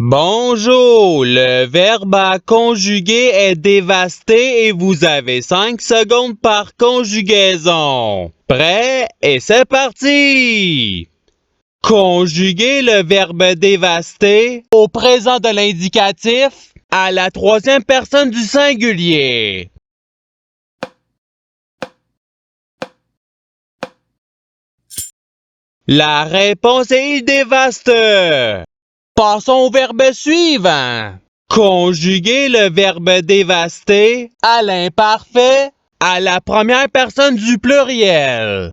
Bonjour, le verbe à conjuguer est dévasté et vous avez 5 secondes par conjugaison. Prêt? Et c'est parti! Conjuguer le verbe dévasté au présent de l'indicatif à la troisième personne du singulier. La réponse est il dévaste. Passons au verbe suivant. Conjuguer le verbe dévaster à l'imparfait à la première personne du pluriel.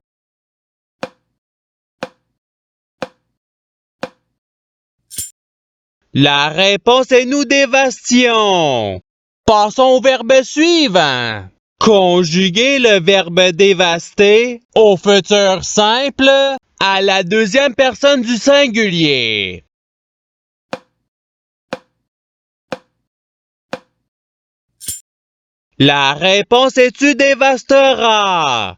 La réponse est nous dévastions. Passons au verbe suivant. Conjuguer le verbe dévaster au futur simple à la deuxième personne du singulier. La réponse est tu dévasteras.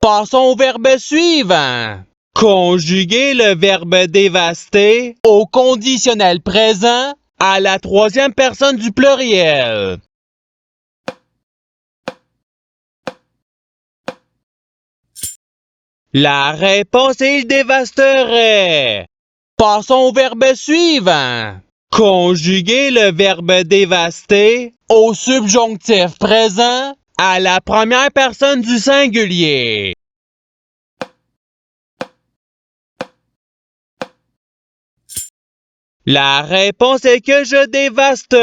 Passons au verbe suivant. Conjuguer le verbe dévaster au conditionnel présent à la troisième personne du pluriel. La réponse est il dévasterait. Passons au verbe suivant. Conjuguer le verbe dévaster au subjonctif présent à la première personne du singulier. La réponse est que je dévaste.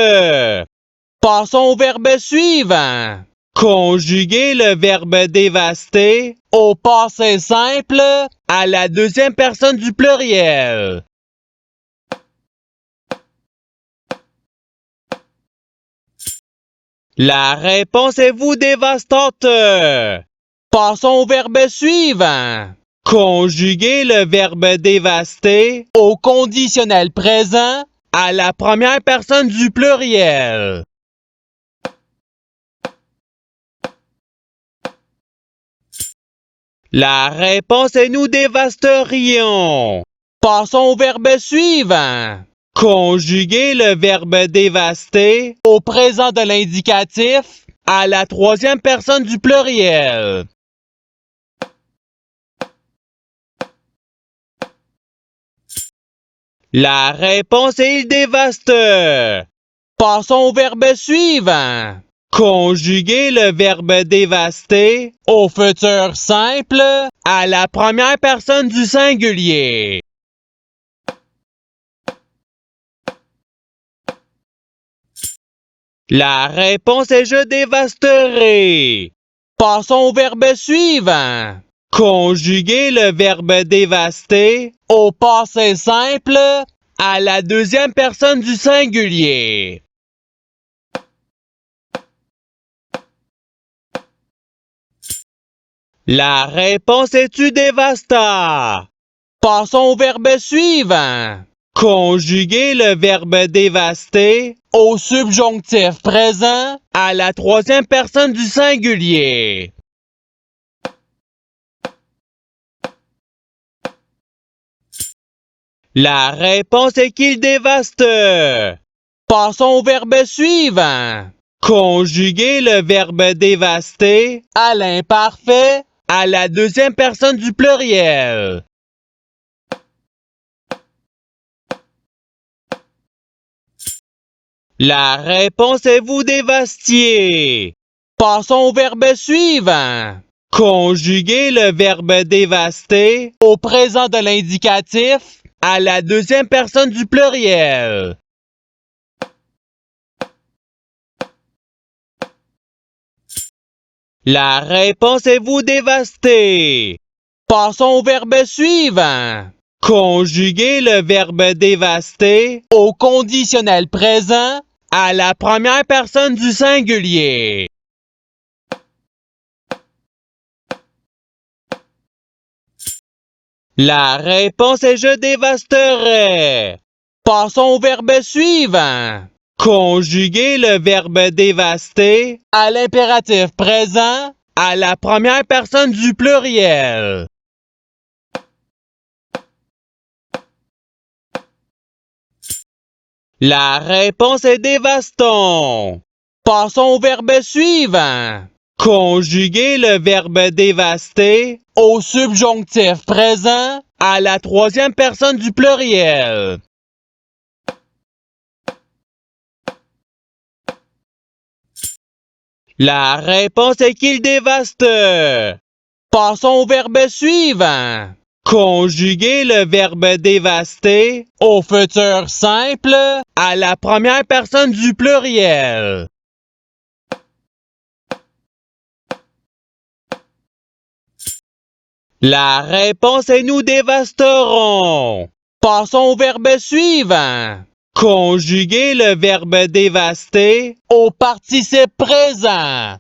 Passons au verbe suivant. Conjuguer le verbe dévaster au passé simple à la deuxième personne du pluriel. La réponse est vous dévastante. Passons au verbe suivant. Conjuguer le verbe dévaster au conditionnel présent à la première personne du pluriel. La réponse est nous dévasterions. Passons au verbe suivant. Conjuguer le verbe dévaster au présent de l'indicatif à la troisième personne du pluriel. La réponse est il dévaste. Passons au verbe suivant. Conjuguer le verbe dévaster au futur simple à la première personne du singulier. La réponse est je dévasterai. Passons au verbe suivant. Conjuguer le verbe dévaster au passé simple à la deuxième personne du singulier. La réponse est tu dévasta. Passons au verbe suivant. Conjuguer le verbe dévaster au subjonctif présent à la troisième personne du singulier. La réponse est qu'il dévaste. Passons au verbe suivant. Conjuguer le verbe dévaster à l'imparfait à la deuxième personne du pluriel. La réponse est vous dévastiez. Passons au verbe suivant. Conjuguer le verbe dévaster au présent de l'indicatif à la deuxième personne du pluriel. La réponse est vous dévaster. Passons au verbe suivant. Conjuguer le verbe dévaster au conditionnel présent à la première personne du singulier. La réponse est je dévasterai. Passons au verbe suivant. Conjuguer le verbe dévaster à l'impératif présent à la première personne du pluriel. La réponse est dévastons. Passons au verbe suivant. Conjuguer le verbe dévaster au subjonctif présent à la troisième personne du pluriel. La réponse est qu'il dévaste. Passons au verbe suivant. Conjuguer le verbe dévaster au futur simple à la première personne du pluriel. La réponse est nous dévasterons. Passons au verbe suivant. Conjuguer le verbe dévaster au participe présent.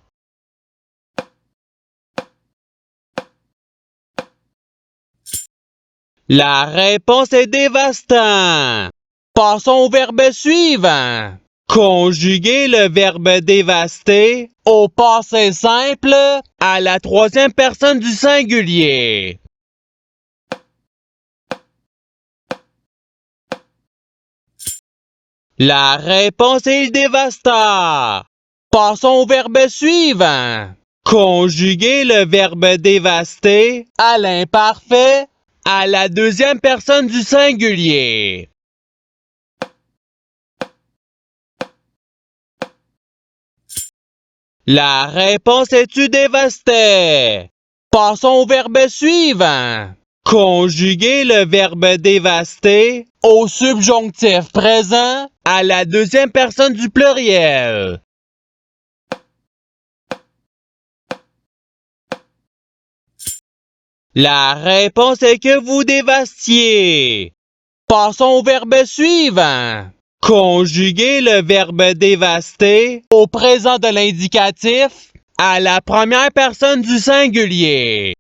La réponse est dévastant. Passons au verbe suivant. Conjuguer le verbe dévaster au passé simple à la troisième personne du singulier. La réponse est il dévasta. Passons au verbe suivant. Conjuguer le verbe dévaster à l'imparfait à la deuxième personne du singulier. La réponse est tu dévastais. Passons au verbe suivant. Conjuguer le verbe dévaster au subjonctif présent à la deuxième personne du pluriel. La réponse est que vous dévastiez. Passons au verbe suivant. Conjuguer le verbe dévaster au présent de l'indicatif à la première personne du singulier.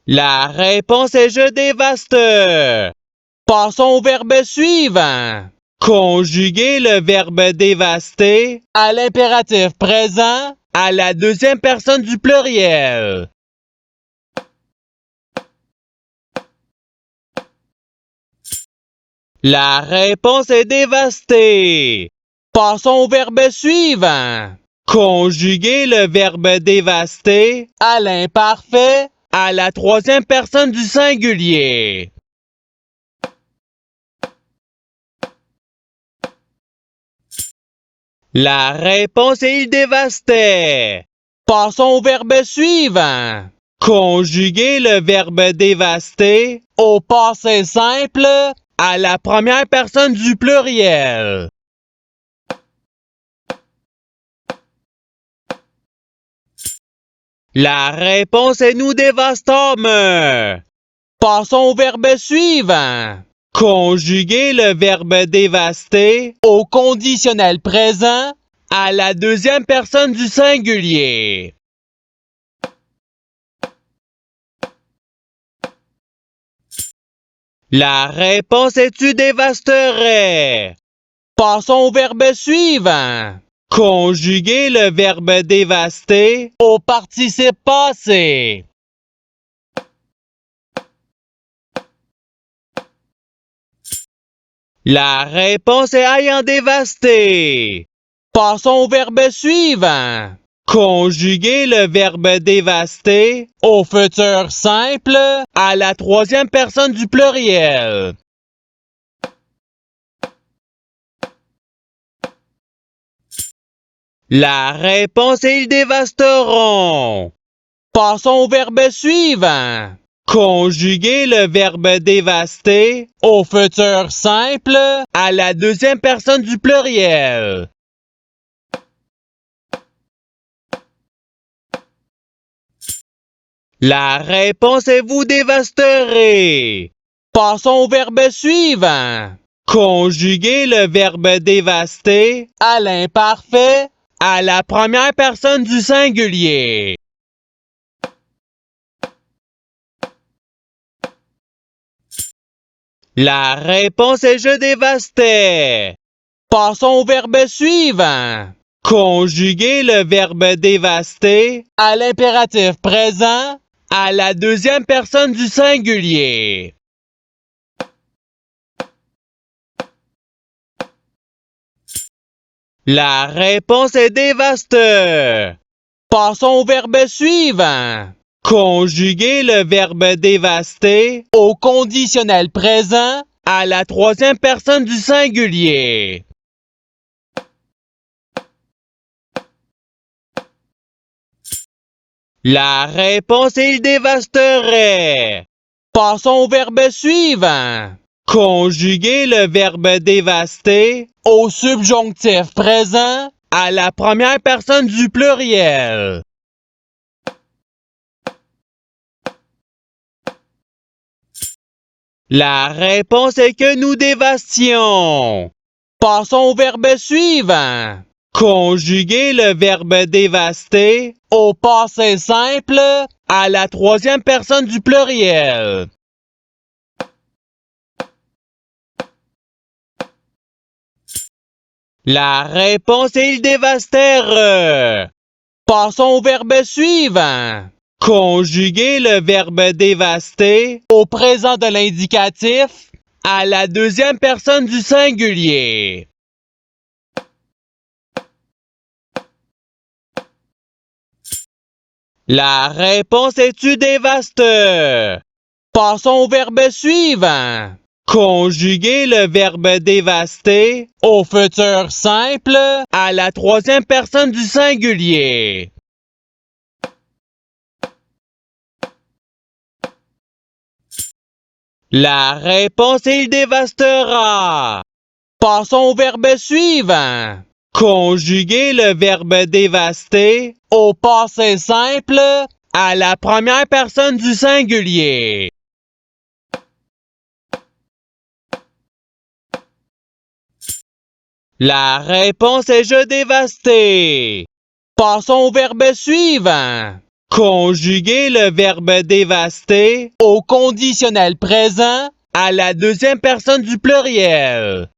La réponse est je dévaste. Passons au verbe suivant. Conjuguer le verbe dévaster à l'impératif présent à la deuxième personne du pluriel. La réponse est dévastée. Passons au verbe suivant. Conjuguer le verbe dévaster à l'imparfait à la troisième personne du singulier. La réponse est il dévastait. Passons au verbe suivant. Conjuguer le verbe dévaster au passé simple à la première personne du pluriel. La réponse est nous dévastâmes. Passons au verbe suivant. Conjuguer le verbe dévaster au conditionnel présent à la deuxième personne du singulier. La réponse est tu dévasterais. Passons au verbe suivant. Conjuguer le verbe dévaster au participe passé. La réponse est ayant dévasté. Passons au verbe suivant. Conjuguer le verbe dévaster au futur simple à la troisième personne du pluriel. La réponse est ils dévasteront. Passons au verbe suivant. Conjuguer le verbe dévaster au futur simple à la deuxième personne du pluriel. La réponse est vous dévasterez. Passons au verbe suivant. Conjuguer le verbe dévaster à l'imparfait à la première personne du singulier. La réponse est je dévastais. Passons au verbe suivant. Conjuguer le verbe dévaster à l'impératif présent à la deuxième personne du singulier. La réponse est dévaste. Passons au verbe suivant. Conjuguer le verbe dévaster au conditionnel présent à la troisième personne du singulier. La réponse est il dévasterait. Passons au verbe suivant. Conjuguer le verbe dévaster au subjonctif présent à la première personne du pluriel. La réponse est que nous dévastions. Passons au verbe suivant. Conjuguer le verbe dévaster au passé simple à la troisième personne du pluriel. La réponse est il dévastèrent. Passons au verbe suivant. Conjuguer le verbe dévaster au présent de l'indicatif à la deuxième personne du singulier. La réponse est tu dévaste. Passons au verbe suivant. Conjuguer le verbe dévaster au futur simple à la troisième personne du singulier. La réponse est il dévastera. Passons au verbe suivant. Conjuguer le verbe dévaster au passé simple à la première personne du singulier. La réponse est je dévasté. Passons au verbe suivant. Conjuguer le verbe dévaster au conditionnel présent à la deuxième personne du pluriel.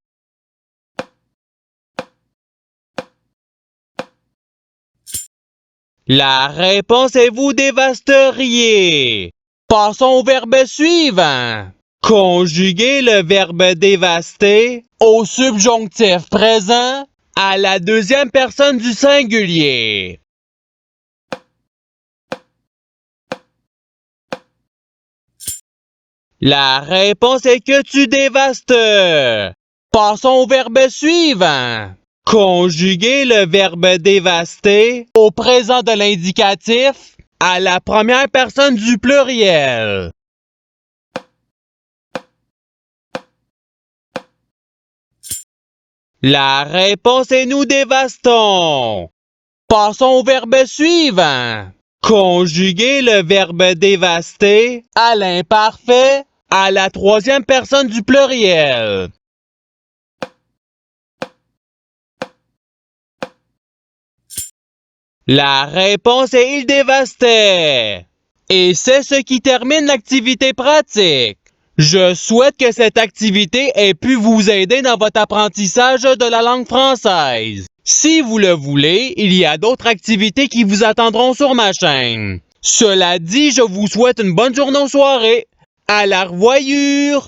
La réponse est vous dévasteriez. Passons au verbe suivant. Conjuguer le verbe dévaster au subjonctif présent à la deuxième personne du singulier. La réponse est que tu dévastes. Passons au verbe suivant. Conjuguer le verbe dévaster au présent de l'indicatif à la première personne du pluriel. La réponse est nous dévastons. Passons au verbe suivant. Conjuguer le verbe dévaster à l'imparfait à la troisième personne du pluriel. La réponse est il dévastait. Et c'est ce qui termine l'activité pratique. Je souhaite que cette activité ait pu vous aider dans votre apprentissage de la langue française. Si vous le voulez, il y a d'autres activités qui vous attendront sur ma chaîne. Cela dit, je vous souhaite une bonne journée ou soirée. À la revoyure!